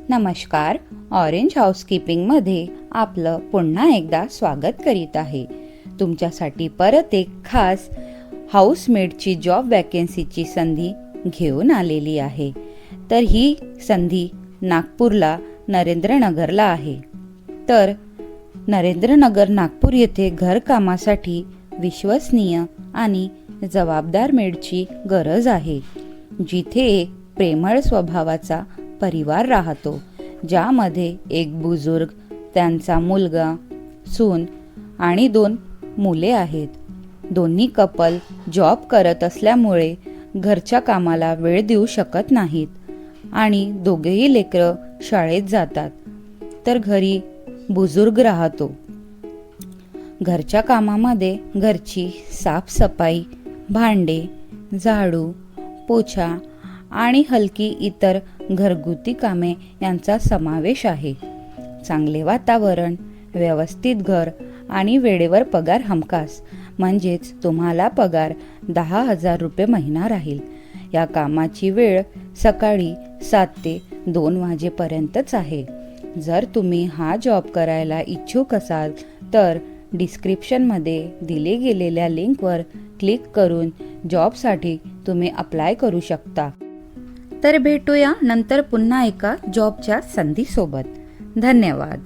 नमस्कार, ऑरेंज हाऊसकीपिंगमध्ये आपलं पुन्हा एकदा स्वागत करीत आहे. तुमच्यासाठी परत एक खास हाऊसमेडची जॉब वॅकन्सीची संधी घेऊन आलेली आहे. तर ही संधी नागपूरला नरेंद्रनगरला आहे. तर नरेंद्रनगर नागपूर येथे घरकामासाठी विश्वसनीय आणि जबाबदार मेडची गरज आहे, जिथे एक प्रेमळ स्वभावाचा परिवार राहतो, ज्यामध्ये एक बुजुर्ग, त्यांचा मुलगा, सून आणि 2 मुले आहेत. दोन्ही कपल जॉब करत असल्यामुळे घरच्या कामाला वेळ देऊ शकत नाहीत आणि दोघेही लेकरं शाळेत जातात, तर घरी बुजुर्ग राहतो. घरच्या कामामध्ये घरची साफसफाई, भांडे, झाडू, पोछा आणि हलकी इतर घरगुती कामे यांचा समावेश आहे. चांगले वातावरण, व्यवस्थित घर आणि वेळेवर पगार हमखास, म्हणजेच तुम्हाला पगार 10,000 रुपये महिना राहील. या कामाची वेळ सकाळी 7 ते 2 वाजेपर्यंतच आहे. जर तुम्ही हा जॉब करायला इच्छुक असाल तर डिस्क्रिप्शनमध्ये दिले गेलेल्या लिंकवर क्लिक करून जॉबसाठी तुम्ही अप्लाय करू शकता. तर भेटूया नंतर पुन्हा एका जॉबच्या संधीसोबत. धन्यवाद.